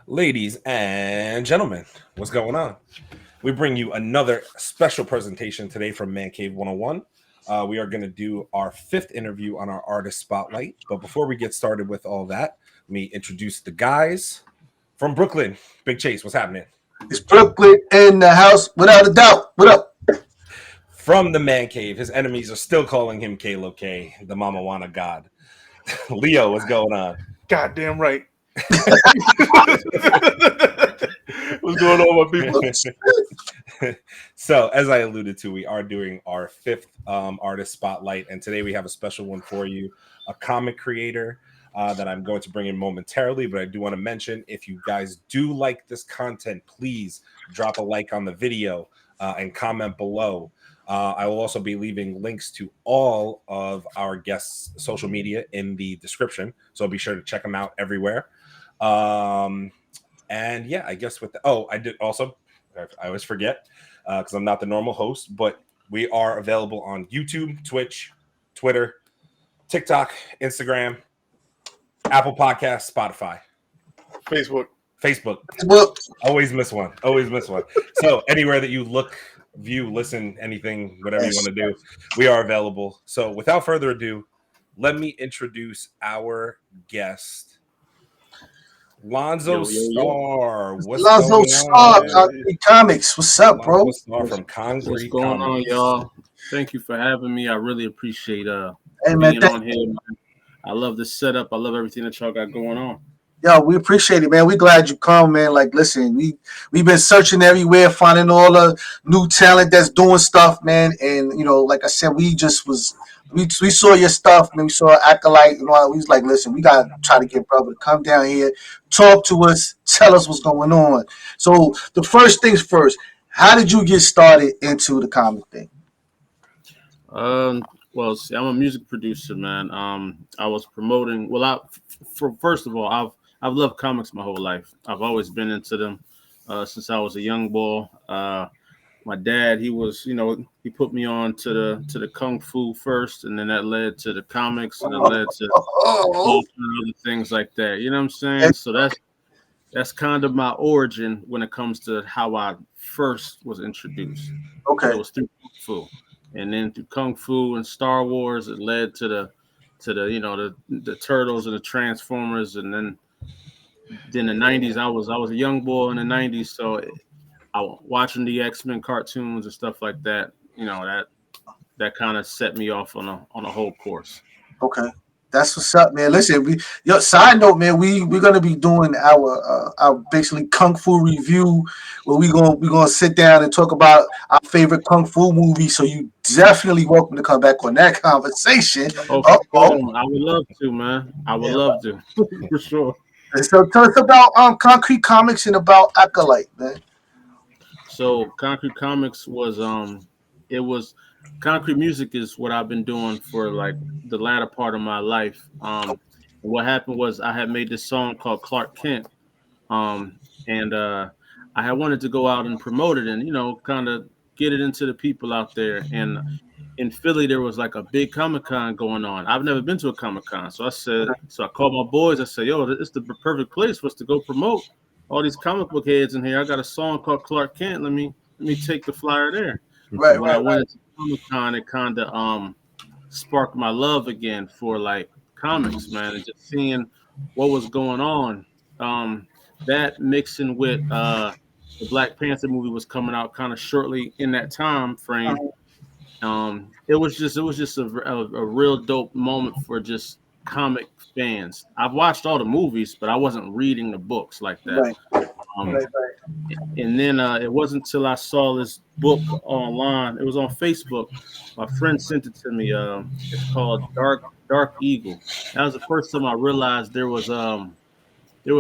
Ladies and gentlemen, what's going on? We bring you another special presentation today from Man Cave 101. We are going to do our fifth interview on our artist spotlight. But before we get started with all that, let me introduce the guys from Brooklyn. Big Chase, what's happening? It's Brooklyn in the house, without a doubt. What up? From the Man Cave, his enemies are still calling him Kalo K, the Mamawana God. Leo, what's going on? Goddamn right. What's going on, my people? So, as I alluded to, we are doing our fifth artist spotlight, and today we have a special one for you, a comic creator that I'm going to bring in momentarily. But I do want to mention, if you guys do like this content, please drop a like on the video and comment below. I will also be leaving links to all of our guests' social media in the description, so be sure to check them out everywhere. And yeah, I guess with I did also, I always forget because I'm not the normal host, but we are available on YouTube, Twitch, Twitter, TikTok, Instagram, Apple Podcasts, Spotify, Facebook. Always miss one. So anywhere that you look, view, listen, anything, whatever you want to do, we are available. So without further ado, let me introduce our guest, Lonzo Starr. What's Lonzo Starr, Konkret Comics. What's up, bro? Lonzo Starr from Konkret What's going Comics. on, y'all? Thank you for having me. I really appreciate hey, being on here. Man. I love the setup. I love everything that y'all got going on. Yo, we appreciate it, man. We glad you come, man. Like, listen, we've been searching everywhere, finding all the new talent that's doing stuff, man. And like I said, we saw your stuff, man. We saw Akolyte, we was like, listen, we gotta try to get brother to come down here, talk to us, tell us what's going on. So the first things first, how did you get started into the comic thing? Well, see, I'm a music producer, man. I was promoting. Well, first of all, I've loved comics my whole life. I've always been into them since I was a young boy. My dad, he was, he put me on to the kung fu first, and then that led to the comics, and it led to all other things like that. You know what I'm saying? So that's kind of my origin when it comes to how I first was introduced. Okay, it was through kung fu, and then through kung fu and Star Wars, it led to the the Turtles and the Transformers, and then the 90s. I was a young boy in the 90s, so I was watching the X-Men cartoons and stuff like that. That kind of set me off on a whole course. Okay. That's what's up, man. Listen, side note, man, we're gonna be doing our basically kung fu review where we gonna sit down and talk about our favorite kung fu movie. So you definitely welcome to come back on that conversation. I would love to, man. I would love to for sure. So tell us about Konkret Comics and about Akolyte, man. So Konkret Comics was concrete music is what I've been doing for like the latter part of my life. What happened was I had made this song called Clark Kent, and I had wanted to go out and promote it and kind of get it into the people out there. And in Philly there was like a big Comic-Con going on. I've never been to a Comic-Con, so I called my boys. I said, "Yo, it's the perfect place for us to go promote all these comic book heads in here. I got a song called Clark Kent. Let me take the flyer there." When I went to Comic-Con, it kind of sparked my love again for like comics, man, and just seeing what was going on. That mixing with the Black Panther movie was coming out kind of shortly in that time frame. It was just a real dope moment for just comic fans. I've watched all the movies, but I wasn't reading the books like that. And then it wasn't until I saw this book online. It was on Facebook. My friend sent it to me. It's called Dark Eagle. That was the first time I realized there was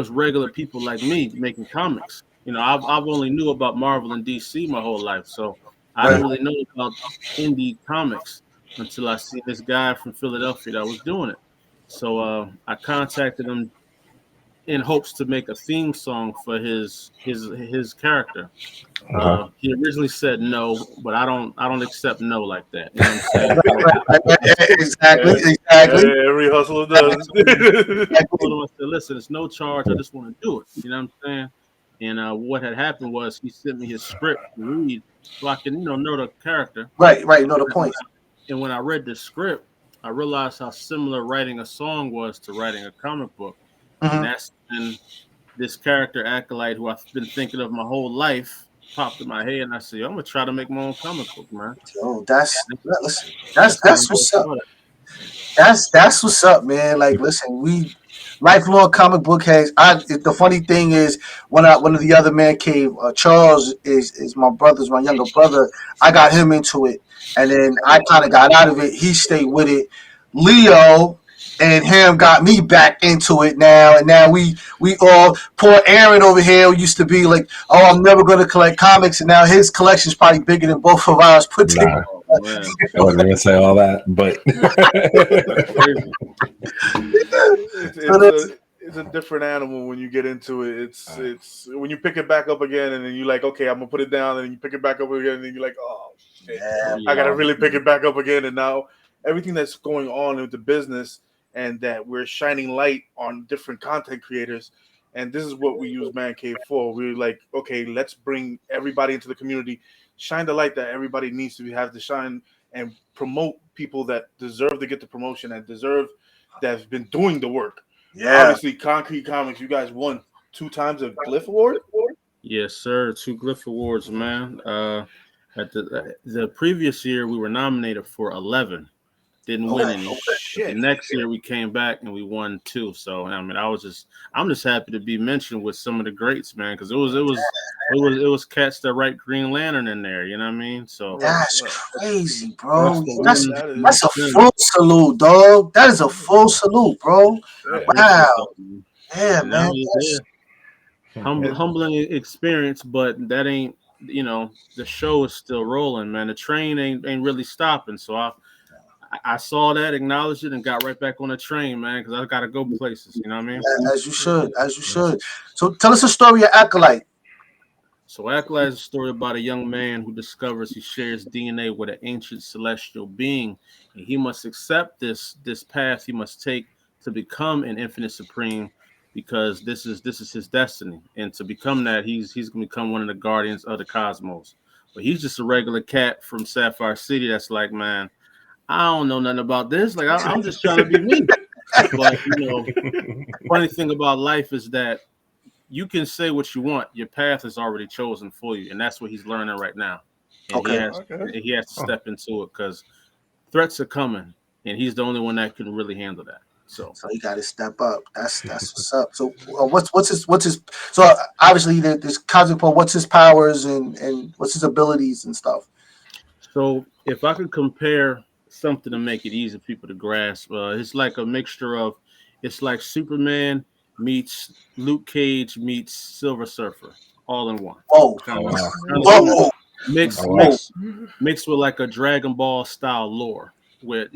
regular people like me making comics. I've only knew about Marvel and DC my whole life, so I didn't really know about indie comics until I see this guy from Philadelphia that was doing it. So I contacted him in hopes to make a theme song for his character. He originally said no, but I don't accept no like that. You know what I'm saying? Exactly. Every hustler does. I told him, I said, listen, it's no charge. I just want to do it. You know what I'm saying? And what had happened was he sent me his script to read so I can, know the character. Right. Know the point. And when I read the script, I realized how similar writing a song was to writing a comic book. And that's when this character Akolyte, who I've been thinking of my whole life, popped in my head, and I said, I'm gonna try to make my own comic book, man. Oh, that's what's up. That's what's up, man. Like, listen, we lifelong comic book heads. The funny thing is, one of the other man cave, Charles is my brother's my younger brother. I got him into it, and then I kind of got out of it. He stayed with it. Leo and him got me back into it now, and now we all, poor Aaron over here, who used to be like, oh, I'm never going to collect comics, and now his collection's probably bigger than both of ours put together. I wasn't gonna say all that, but it's a different animal when you get into it. It's when you pick it back up again, and then you're like, okay, I'm gonna put it down, and then you pick it back up again, and then you're like, oh shit, I gotta really pick it back up again. And now everything that's going on with the business, and that we're shining light on different content creators. And this is what we use Man Cave for. We're like, okay, let's bring everybody into the community, shine the light that everybody needs to have to shine, and promote people that deserve to get the promotion and deserve that have been doing the work. Yeah. Obviously, Konkret Comics, you guys won 2 times a Glyph Award? Yes, sir. 2 Glyph Awards, man. At the previous year, we were nominated for 11. Didn't win any. The next year we came back and we won 2. So I mean, I'm just happy to be mentioned with some of the greats, man, because it was cats that write Green Lantern in there. You know what I mean? So that's crazy, bro. That's a full salute, dog. That is a full salute, bro. Wow. Yeah, man. Humbling experience, but that ain't, the show is still rolling, man. The train ain't really stopping. So I saw that, acknowledged it, and got right back on the train, man, because I got to go places. You know what I mean? Yeah, as you should. So tell us a story of Akolyte. So Akolyte is a story about a young man who discovers he shares DNA with an ancient celestial being, and he must accept this path he must take to become an infinite supreme, because this is his destiny. And to become that, he's going to become one of the guardians of the cosmos. But he's just a regular cat from Sapphire City that's like, man, I don't know nothing about this. Like, I'm just trying to be me. But, funny thing about life is that you can say what you want. Your path is already chosen for you. And that's what he's learning right now. And he has to step into it, because threats are coming. And he's the only one that can really handle that. So he got to step up. That's what's up. So what's his? So obviously there's cosmic. What's his powers and what's his abilities and stuff? So if I could compare something to make it easy for people to grasp, it's like a mixture of, it's like Superman meets Luke Cage meets Silver Surfer all in one. Mixed with like a Dragon Ball style lore, with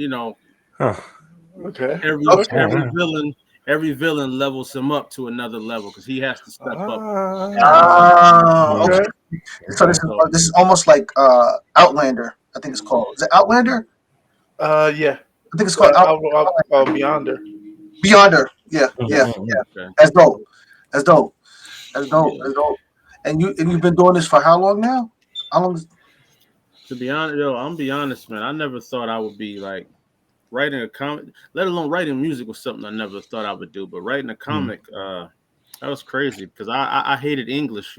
every villain levels him up to another level, because he has to step up. Okay. So this is almost like Outlander. I think it's called. Is it Outlander? Yeah. I think it's called Beyonder. Beyonder. Yeah. Okay. That's dope. And you've been doing this for how long now? How long? To be honest, I'm gonna be honest, man. I never thought I would be like writing a comic, let alone writing music was something I never thought I would do. But writing a comic, that was crazy, because I hated English,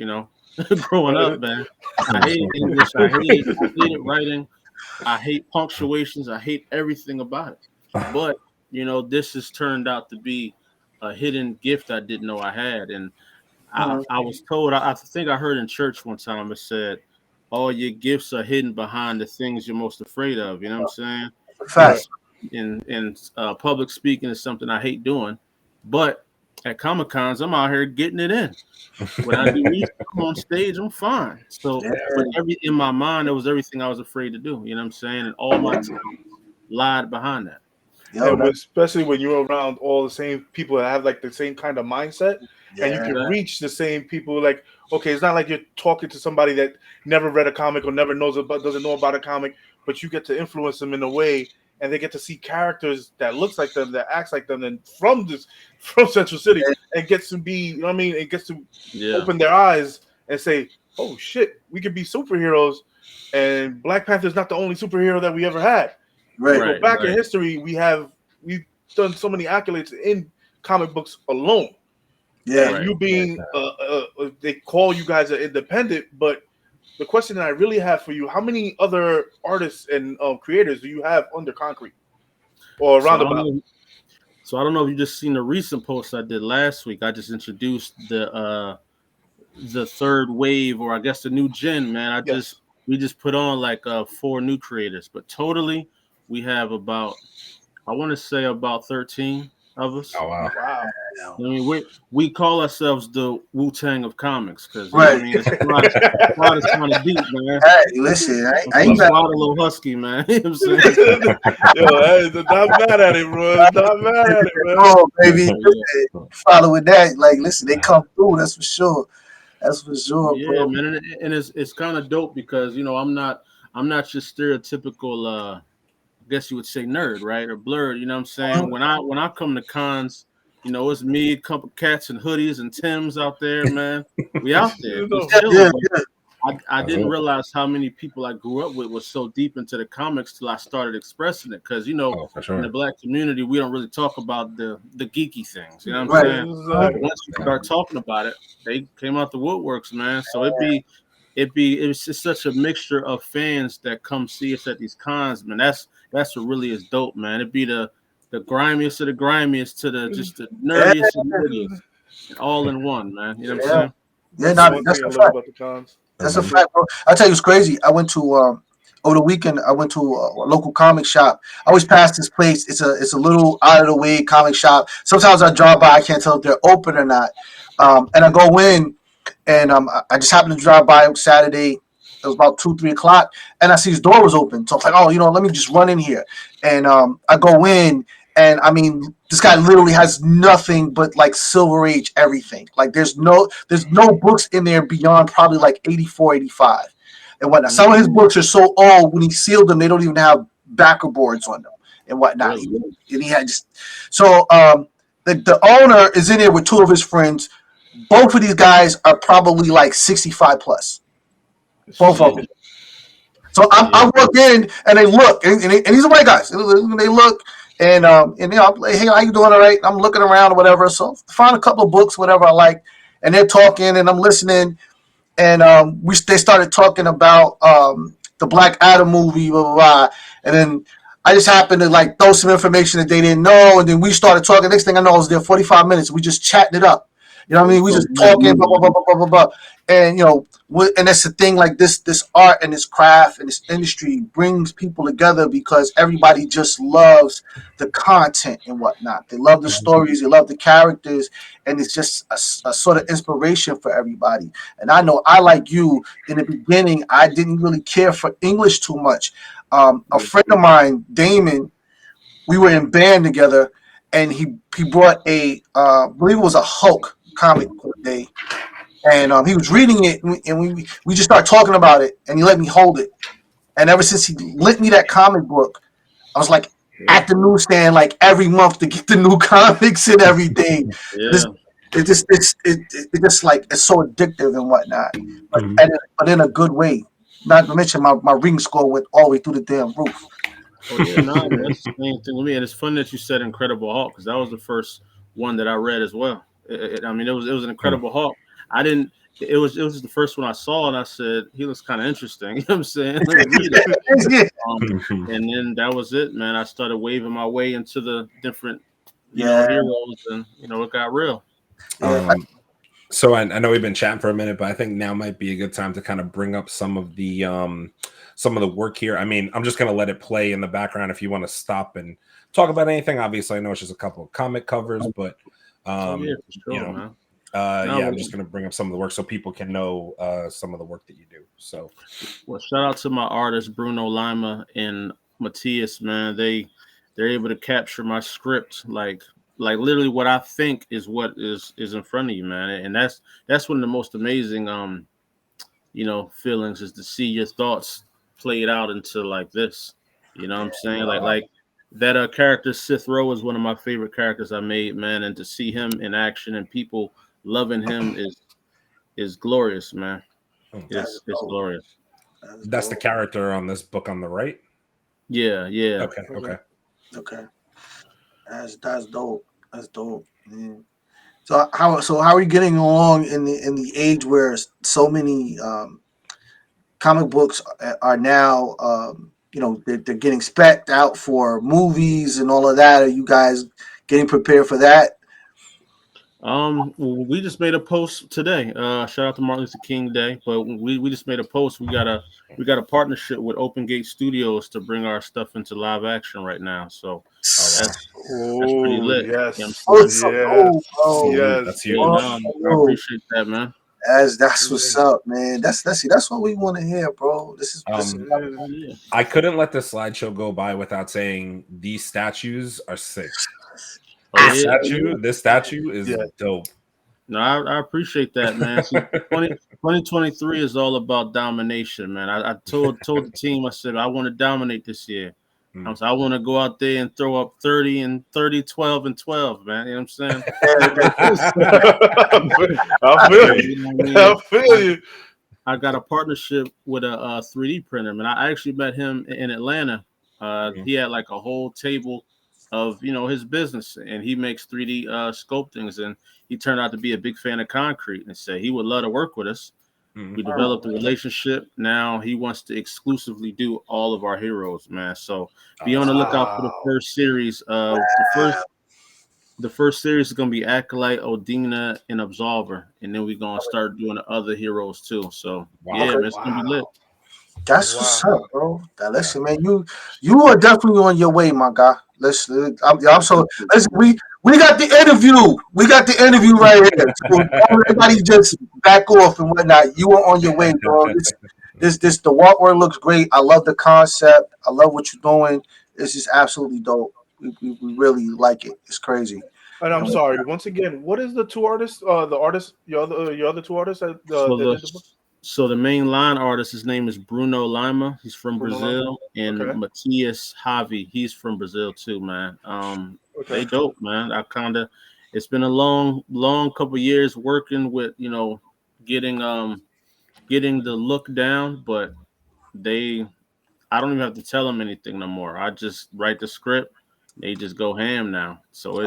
growing up, man. I hated English. I hated writing. I hate punctuations. I hate everything about it. But, this has turned out to be a hidden gift I didn't know I had. And I was told, I think I heard in church one time, it said, all your gifts are hidden behind the things you're most afraid of. You know what I'm saying? Facts. In public speaking is something I hate doing. But at Comic Cons, I'm out here getting it in. When I do music, I'm on stage, I'm fine. So, but in my mind, it was everything I was afraid to do. You know what I'm saying? And all my time lied behind that. Yo, especially when you're around all the same people that have like the same kind of mindset, and you can reach the same people. Like, okay, it's not like you're talking to somebody that never read a comic or never doesn't know about a comic, but you get to influence them in a way, and they get to see characters that looks like them, that acts like them, and from Central City, and gets to be, you know what I mean? It gets to open their eyes and say, oh shit, we could be superheroes, and Black Panther's not the only superhero that we ever had. Right. Go back in history, we've done so many accolades in comic books alone. Yeah. And you being they call you guys an independent, but the question that I really have for you: how many other artists and creators do you have under Konkret or Roundabout? So I don't know if you just seen the recent post I did last week. I just introduced the third wave, or I guess the new gen, man. We just put on like 4 new creators, but totally we have about, I want to say about 13 of us. Oh wow! I mean, we call ourselves the Wu-Tang of comics, because you know what I mean, it's kind of deep, man. Hey, listen, I ain't a little husky, man. You know what I'm saying? Yo, not mad at it, bro. Not mad at it, man. Oh, baby, following that, like, listen, they come through. That's for sure. That's for sure, yeah, bro. man, and it's kind of dope because, you know, I'm not your stereotypical, I guess you would say, nerd, right, or blurred. You know what I'm saying? When I come to cons, you know, it's me, a couple cats and hoodies and Tims out there, man. We out there. I didn't realize how many people I grew up with was so deep into the comics till I started expressing it. Because, you know, in the Black community, we don't really talk about the geeky things. You know what I'm saying? But once you start talking about it, they came out the woodworks, man. So it's just such a mixture of fans that come see us at these cons, man. That's what really is dope, man. It'd be the grimiest of the grimiest to the just the nerdiest of nerdiest, all in one, man. You know what I'm saying? Yeah, that's a fact. About the cons. That's a fact, bro. I'll tell you, it's crazy. I went to over the weekend. I went to a local comic shop. I always pass this place. It's a little out of the way comic shop. Sometimes I drive by. I can't tell if they're open or not. And I go in, and I just happened to drive by Saturday. It was about 2-3 o'clock, and I see his door was open. So I was like, oh, you know, let me just run in here. And I go in, and I mean, this guy literally has nothing but like Silver Age everything. Like there's no books in there beyond probably like 84, 85 and whatnot. Some of his books are so old, when he sealed them, they don't even have backer boards on them and whatnot. Really? And he had just so the owner is in there with 2 of his friends. Both of these guys are probably like 65 plus. Both of them. So I walk in and they look, and these are white guys. They look. And you know, I'm like, hey, how you doing? All right. I'm looking around or whatever. So found a couple of books, whatever I like, and they're talking, and I'm listening. And they started talking about the Black Adam movie, blah, blah, blah. And then I just happened to like throw some information that they didn't know, and then we started talking. Next thing I know, I was there 45 minutes. We just chatting it up. You know what I mean? We just talking, blah, blah, blah, blah, blah, blah, blah. And, you know, and that's the thing, like this art and this craft and this industry brings people together because everybody just loves the content and whatnot. They love the stories, they love the characters, and it's just a sort of inspiration for everybody. And I know I, like you, in the beginning, I didn't really care for English too much. A friend of mine, Damon, we were in band together, and he brought I believe it was a Hulk comic one day. And he was reading it, and we just started talking about it, and he let me hold it. And ever since he lent me that comic book, I was like at the newsstand like every month to get the new comics and everything. It just like it's so addictive and whatnot, but in a good way. Not to mention my ring score went all the way through the damn roof. Oh yeah, no, that's the same thing with me. And it's funny that you said Incredible Hulk, because that was the first one that I read as well. I mean, it was an Incredible Hulk. I didn't. It was just the first one I saw, and I said he looks kind of interesting. You know what I'm saying? Let me read it. And then that was it, man. I started waving my way into the different, you know, heroes, and you know, it got real. So I know we've been chatting for a minute, but I think now might be a good time to kind of bring up some of the work here. I mean, I'm just gonna let it play in the background if you want to stop and talk about anything. Obviously, I know it's just a couple of comic covers, but you know, man. I'm just going to bring up some of the work so people can know some of the work that you do. So, well, shout out to my artists, Bruno Lima and Matthias, man. They they're able to capture my script, like literally what I think is what is in front of you, man. And that's one of the most amazing feelings, is to see your thoughts played out into like this. You know what I'm saying? Like that character Sith Row is one of my favorite characters I made, man. And to see him in action and people loving him is glorious, man. It's glorious. That's the character on this book on the right. Yeah. Okay. That's dope. That's dope, man. So how are you getting along in the age where so many comic books are now they're getting spec'd out for movies and all of that? Are you guys getting prepared for that? We just made a post today. Shout out to Martin Luther King Day, but we just made a post. We got a partnership with Open Gate Studios to bring our stuff into live action right now. So that's pretty lit. Yes. You know It's so cool, bro. Yes. That's huge. I appreciate that, man. That's what's up, man. That's what we want to hear, bro. This is I couldn't let the slideshow go by without saying these statues are sick. This statue is dope. No, I appreciate that, man. See, 2023 is all about domination, man. I told the team, I said, I want to dominate this year. I want to go out there and throw up 30 and 30, 12 and 12, man. You know what I'm saying? I feel you. I got a partnership with a 3D printer, man. I actually met him in Atlanta. He had like a whole table of his business, and he makes 3D sculptings, and he turned out to be a big fan of concrete and said he would love to work with us. We developed a relationship. Now he wants to exclusively do all of our heroes, man. So be on the lookout for the first series. The first series is gonna be Akolyte, Odina, and Absolver, and then we're gonna start doing the other heroes too. So man, it's gonna be lit. That's what's up, bro. Now, listen, man, you are definitely on your way, my guy. Listen, I'm so listen. We got the interview. We got the interview right here. So everybody just back off and whatnot. You are on your way, bro. The artwork looks great. I love the concept. I love what you're doing. It's just absolutely dope. We really like it. It's crazy. And I'm sorry, once again, what is the two artists? Your other two artists So the main line artist, his name is Bruno Lima. He's from Brazil, and Matias Javi. He's from Brazil too, man. They dope, man. It's been a long couple of years working with getting the look down, but I don't even have to tell them anything no more. I just write the script. They just go ham now. So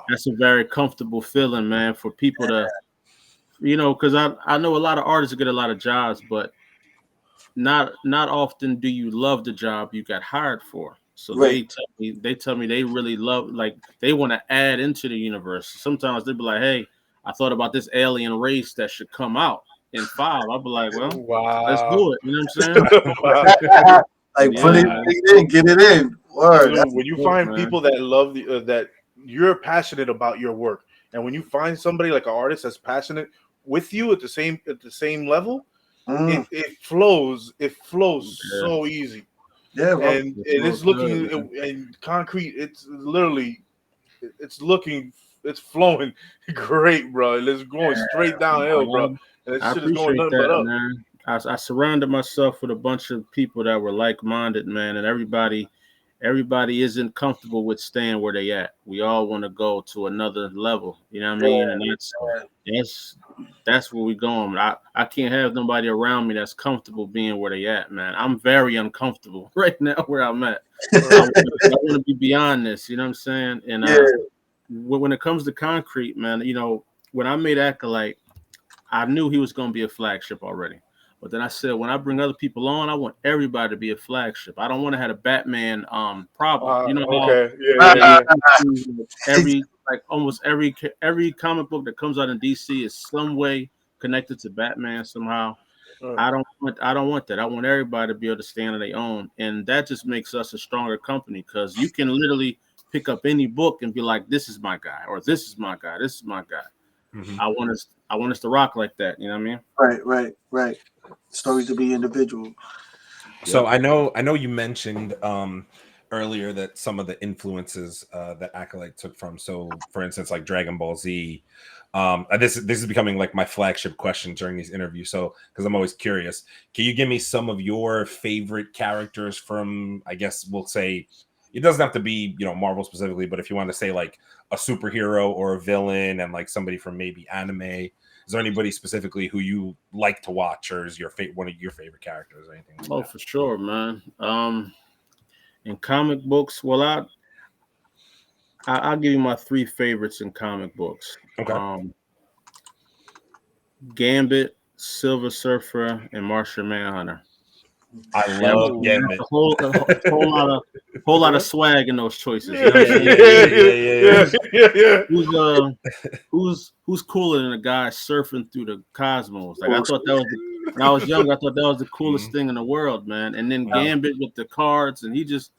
that's a very comfortable feeling, man, for people to. Because I know a lot of artists get a lot of jobs, but not often do you love the job you got hired for. So they tell me they really love, like they want to add into the universe. Sometimes they be like, hey, I thought about this alien race that should come out in 5. I'll be like, well, let's do it. You know what I'm saying? Like put it in, get it in. Word. When you find people that love that you're passionate about your work, and when you find somebody like an artist that's passionate with you at the same level, it flows so easy. Yeah, bro. And it's looking and concrete. It's literally it's flowing great, bro. And it's going straight downhill, bro. And I shit is going nothing but up. Man. I surrounded myself with a bunch of people that were like-minded, man, and everybody isn't comfortable with staying where they at. We all want to go to another level, you know what I mean? And that's where we're going. I can't have nobody around me that's comfortable being where they at, man. I'm very uncomfortable right now where I'm at. I want to be beyond this, you know what I'm saying? And when it comes to concrete, man, when I made Akolyte, I knew he was going to be a flagship already. But then I said, when I bring other people on, I want everybody to be a flagship. I don't want to have a Batman problem. Almost every comic book that comes out in DC is some way connected to Batman somehow. I don't want that. I want everybody to be able to stand on their own, and that just makes us a stronger company, because you can literally pick up any book and be like, "This is my guy," or "This is my guy." This is my guy. Mm-hmm. I want us to rock like that. You know what I mean? Right. Stories to be individual. So I know you mentioned earlier that some of the influences that Akolyte took from. So, for instance, like Dragon Ball Z. This is becoming like my flagship question during these interviews. So, because I'm always curious, can you give me some of your favorite characters from? I guess we'll say it doesn't have to be Marvel specifically, but if you want to say like a superhero or a villain and like somebody from maybe anime, is there anybody specifically who you like to watch or is your one of your favorite characters or anything like that? For sure, man. In comic books, well, I'll give you my 3 favorites in comic books. Okay. Gambit, Silver Surfer, and Martian Manhunter. I love Gambit. A whole lot of swag in those choices. You know Who's cooler than a guy surfing through the cosmos? Like I thought that was when I was young. I thought that was the coolest thing in the world, man. And then Gambit with the cards, and he just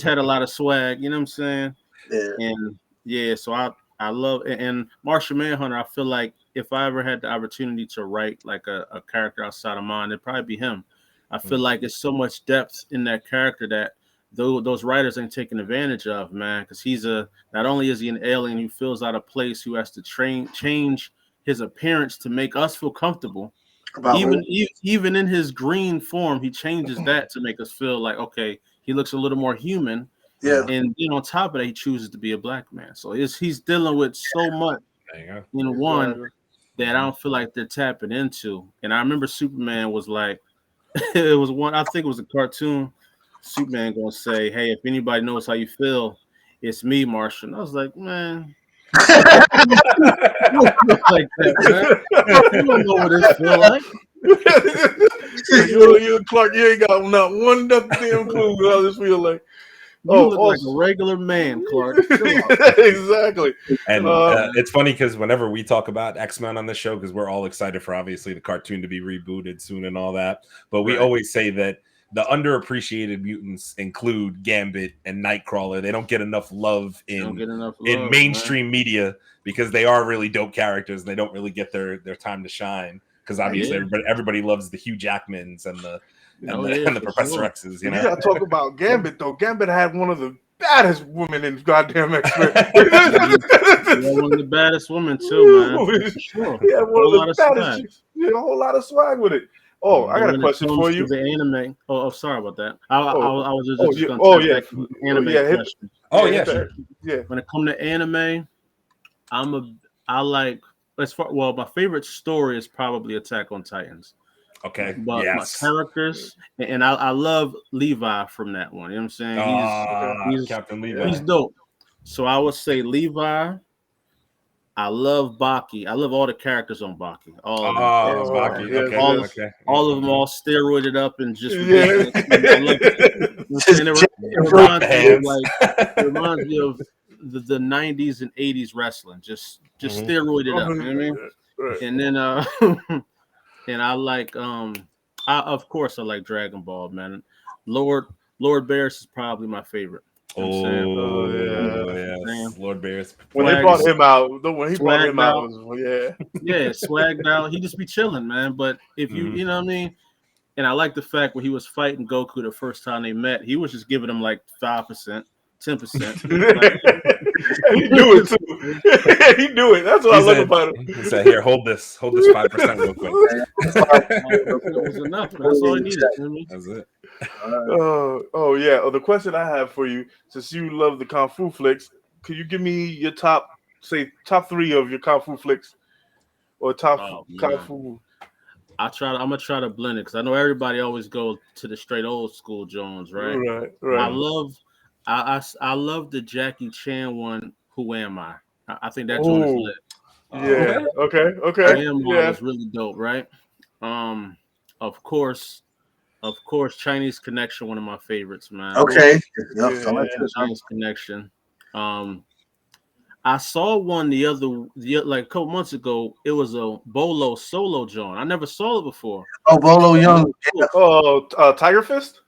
had a lot of swag. You know what I'm saying? Yeah. And so I love and Martian Manhunter. I feel like if I ever had the opportunity to write like a character outside of mine, it'd probably be him. I feel like it's so much depth in that character that those writers ain't taking advantage of, man. Because he's not only is he an alien who feels out of place, who has to change his appearance to make us feel comfortable. Even in his green form, he changes that to make us feel like, okay, he looks a little more human. Yeah. And on top of that, he chooses to be a black man. So he's dealing with so much in one that I don't feel like they're tapping into. And I remember Superman was like, it was one, I think it was a cartoon. Superman gonna say, "Hey, if anybody knows how you feel, it's me, Martian." I was like, man, like that, man. You don't know what it feel like. You Clark, you ain't got not one damn clue how this feel like. You look like a regular man, Clark. Exactly. And it's funny because whenever we talk about X-Men on this show, because we're all excited for obviously the cartoon to be rebooted soon and all that, but we always say that the underappreciated mutants include Gambit and Nightcrawler. They don't get enough love in mainstream media because they are really dope characters. And they don't really get their time to shine because obviously everybody loves the Hugh Jackmans and the Professor X's. You gotta talk about Gambit though. Gambit had one of the baddest women in goddamn X-Men. One of the baddest women too, man. Sure. Yeah, one of the baddest. A whole lot of swag with it. Oh, I got a question for you. The anime. Oh, sorry about that. I was just going to anime question. Yeah. When it comes to anime, my favorite story is probably Attack on Titans. Okay. But my characters, and I love Levi from that one. You know what I'm saying? He's Captain Levi. He's dope. So I would say Levi. I love Baki. I love all the characters on Baki. All of them. Baki. Okay. All of them all steroided up and just ridiculous. It reminds me of the 90s and 80s wrestling. Just steroided up. You know what I mean? Right. And then and I like of course I like Dragon Ball, man. Lord Barris is probably my favorite. Lord Barris. When they brought him out, swagged out. He just be chilling, man. But if you know what I mean, and I like the fact when he was fighting Goku the first time they met, he was just giving him like 5%, 10%. He knew it too. He knew it. That's what I love about him. He said, "Here, hold this 5% real quick." It was enough. That's all he needed. That's it. The question I have for you, since you love the Kung Fu flicks, could you give me your top 3 of your Kung Fu flicks or top Kung Fu? I'm gonna try to blend it because I know everybody always go to the straight old school Jones, right? Right. I love the Jackie Chan one. Who am I? I think that joint is lit. Yeah. Okay. Was really dope, right? Of course, Chinese Connection, one of my favorites, man. Okay. Chinese Connection. I saw one the other like a couple months ago. It was a Bolo solo joint. I never saw it before. Oh, Bolo Young. Tiger Fist?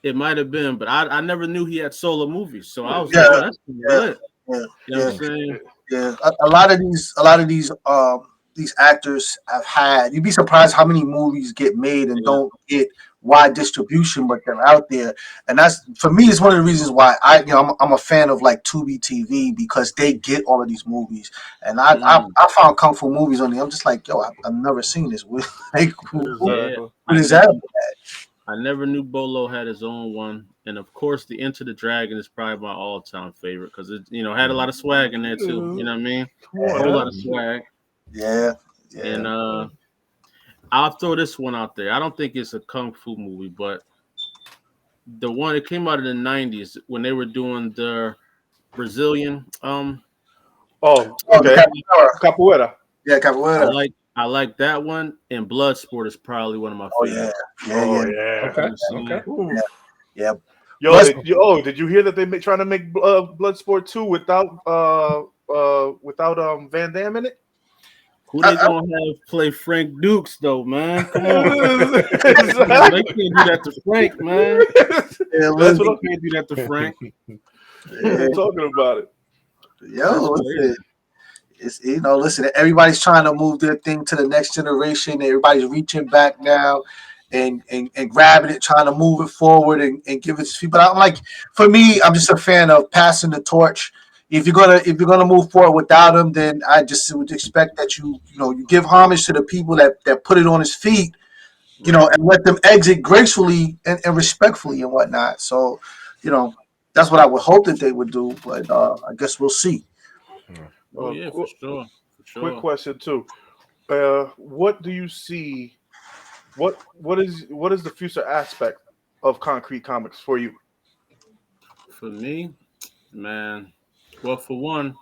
It might have been, but I never knew he had solo movies. So I was like, oh, that's lit. You know what I'm saying? Yeah. A lot of these actors have had. You'd be surprised how many movies get made and don't get wide distribution, but they're out there. And that's, for me, it's one of the reasons why I'm a fan of like Tubi TV, because they get all of these movies. And I found Kung Fu movies on there. I'm just like, yo, I've never seen this. Like, Yeah, what is that? I never knew Bolo had his own one, and of course, the Enter the Dragon is probably my all-time favorite because it, had a lot of swag in there too. You know what I mean? A whole lot of swag. Yeah. And I'll throw this one out there. I don't think it's a kung fu movie, but the one that came out in the '90s when they were doing the Brazilian. Oh, okay. Capoeira. Yeah, Capoeira. I like that one, and Bloodsport is probably one of my favorites. Yeah. Okay. Yeah. Did you hear that they trying to make Bloodsport 2 without Van Damme in it? Who they gonna have play Frank Dukes though, man? Come on, they can't do that to Frank, man. That's what I can't do that to Frank. They're talking about it. Yo, it's listen, everybody's trying to move their thing to the next generation. Everybody's reaching back now and grabbing it, trying to move it forward and give it to people. But I'm like, for me, I'm just a fan of passing the torch. If you're gonna move forward without him, then I just would expect that you give homage to the people that put it on his feet, and let them exit gracefully and respectfully and whatnot. So, that's what I would hope that they would do. But I guess we'll see. Oh yeah, for sure. Quick question too. What do you see? What is the future aspect of Konkret Comics for you? For me, man. Well, for one,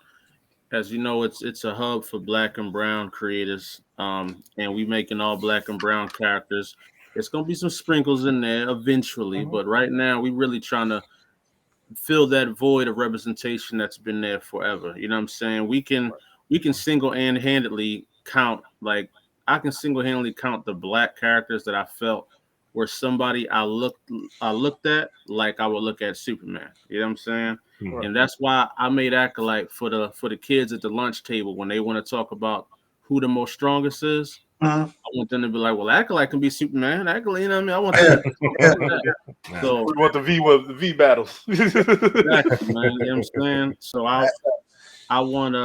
as you know, it's a hub for Black and Brown creators, and we making all Black and Brown characters. It's gonna be some sprinkles in there eventually, but right now we really trying to fill that void of representation that's been there forever. You know what I'm saying? We can single-handedly count, like I can single-handedly count the Black characters that I felt were somebody I looked at like I would look at Superman. You know what I'm saying? Mm-hmm. And that's why I made Akolyte for the kids at the lunch table when they want to talk about who the most strongest is. I want them to be like, well, Akolyte can be Superman. Akolyte, you know what I mean? I want them to So we want the V battles. Exactly, man. You know what I'm saying? So I want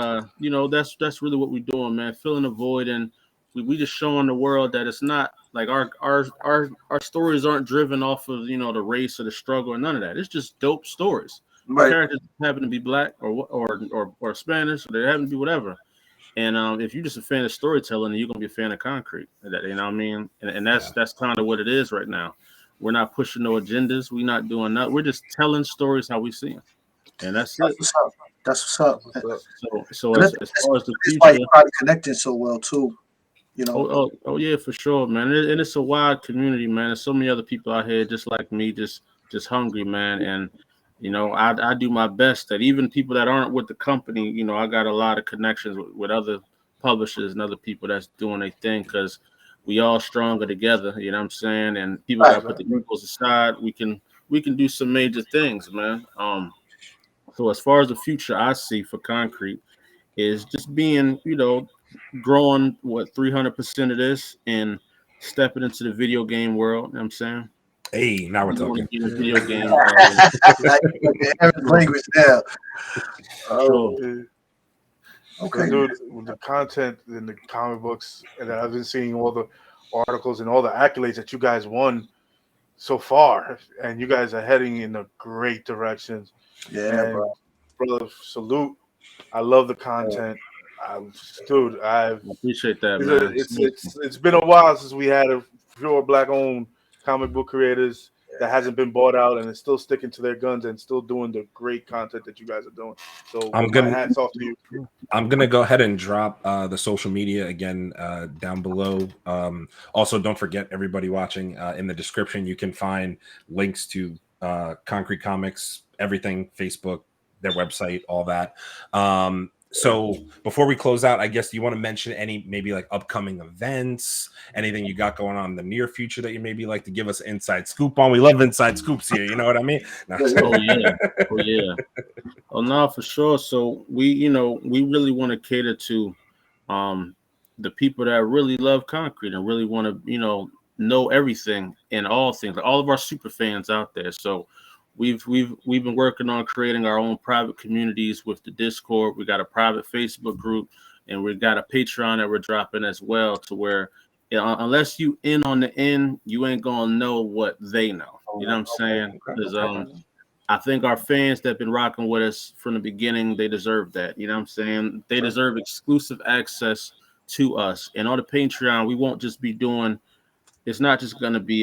that's really what we're doing, man. Filling the void, and we just showing the world that it's not like our stories aren't driven off of the race or the struggle or none of that. It's just dope stories. Right. Characters happen to be Black or Spanish, or they happen to be whatever. And if you're just a fan of storytelling, then you're gonna be a fan of Konkret. You know what I mean? And that's kind of what it is right now. We're not pushing no agendas. We're not doing that. We're just telling stories how we see them, and that's it. That's what's up. So as far as the future, why you're probably connected so well too. Oh yeah, for sure, man. And it's a wide community, man. There's so many other people out here just like me, just hungry, man. And I do my best that even people that aren't with the company, I got a lot of connections with other publishers and other people that's doing their thing, because we all stronger together. You know what I'm saying? And people got to put the egos aside. We can do some major things, man. So as far as the future I see for Konkret is just being, growing 300% of this and stepping into the video game world. You know what I'm saying? Hey, now we're talking. Video game. Language now. Okay, dude. The content in the comic books, and I've been seeing all the articles and all the accolades that you guys won so far, and you guys are heading in a great direction. Yeah, brother, salute. I love the content. I appreciate that, man. It's been a while since we had a pure Black-owned comic book creators that hasn't been bought out and is still sticking to their guns and still doing the great content that you guys are doing. So hats off to you. I'm gonna go ahead and drop the social media again down below. Also, don't forget, everybody watching, in the description you can find links to Konkret Comics, everything, Facebook, their website, all that. So before we close out, I guess, do you want to mention any maybe like upcoming events, anything you got going on in the near future that you maybe like to give us an inside scoop on? We love inside scoops here, you know what I mean? No. Oh yeah. Oh no, for sure. So we really want to cater to the people that really love Konkret and really want to know everything and all things, like all of our super fans out there. So we've been working on creating our own private communities with the Discord. We got a private Facebook group, and we've got a Patreon that we're dropping as well, to where, you know, unless you in on the end, you ain't gonna know what they know. You know what I'm saying? Because I think our fans that have been rocking with us from the beginning, they deserve that. You know what I'm saying? They deserve exclusive access to us. And on the Patreon, we won't just be doing, it's not just gonna be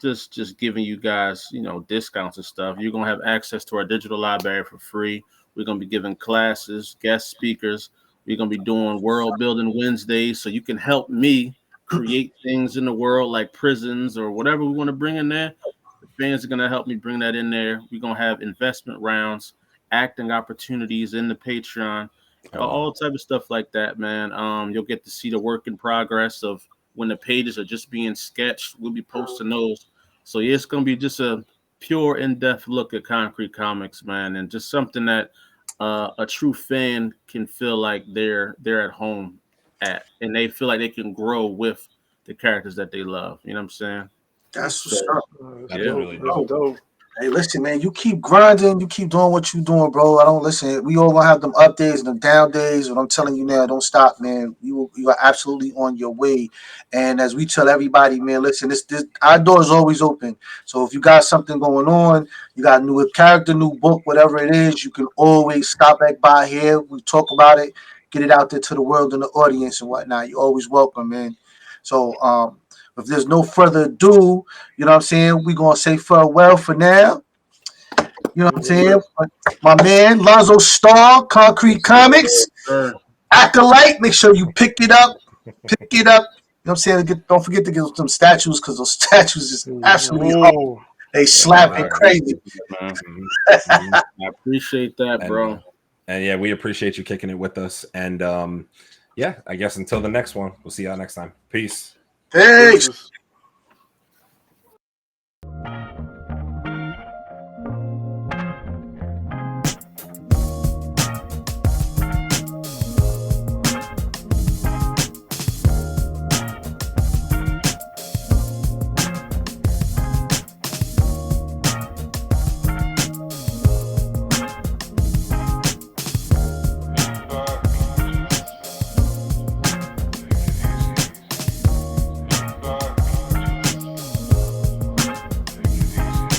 just giving you guys, you know, discounts and stuff. You're gonna have access to our digital library for free. We're gonna be giving classes, guest speakers. We're gonna be doing world building Wednesdays, so you can help me create things in the world like prisons or whatever we want to bring in there. The fans are gonna help me bring that in there. We're gonna have investment rounds, acting opportunities in the Patreon, all type of stuff like that, man. You'll get to see the work in progress of when the pages are just being sketched. We'll be posting those. So yeah, it's gonna be just a pure in-depth look at Konkret Comics, man, and just something that a true fan can feel like they're at home at, and they feel like they can grow with the characters that they love. You know what I'm saying? That's what's So, up. That's yeah. really That's dope. dope. Hey, listen, man, you keep grinding, you keep doing what you doing, bro. I don't listen. We all gonna have them up days and them down days, but I'm telling you now, don't stop, man. You are absolutely on your way. And as we tell everybody, man, listen, this our door is always open. So if you got something going on, you got a new character, new book, whatever it is, you can always stop back by here. We talk about it, get it out there to the world and the audience and whatnot. You're always welcome, man. So if there's no further ado, you know what I'm saying? We're going to say farewell for now. You know what I'm saying? My man, Lonzo Starr, Konkret Comics, Sure. Akolyte. Make sure you pick it up. Pick it up. You know what I'm saying? Don't forget to get some statues, because those statues is absolutely hard. Ooh. They slapping crazy. I appreciate that, bro. And yeah, we appreciate you kicking it with us. And yeah, I guess until the next one, we'll see y'all next time. Peace. Peace. Deuces.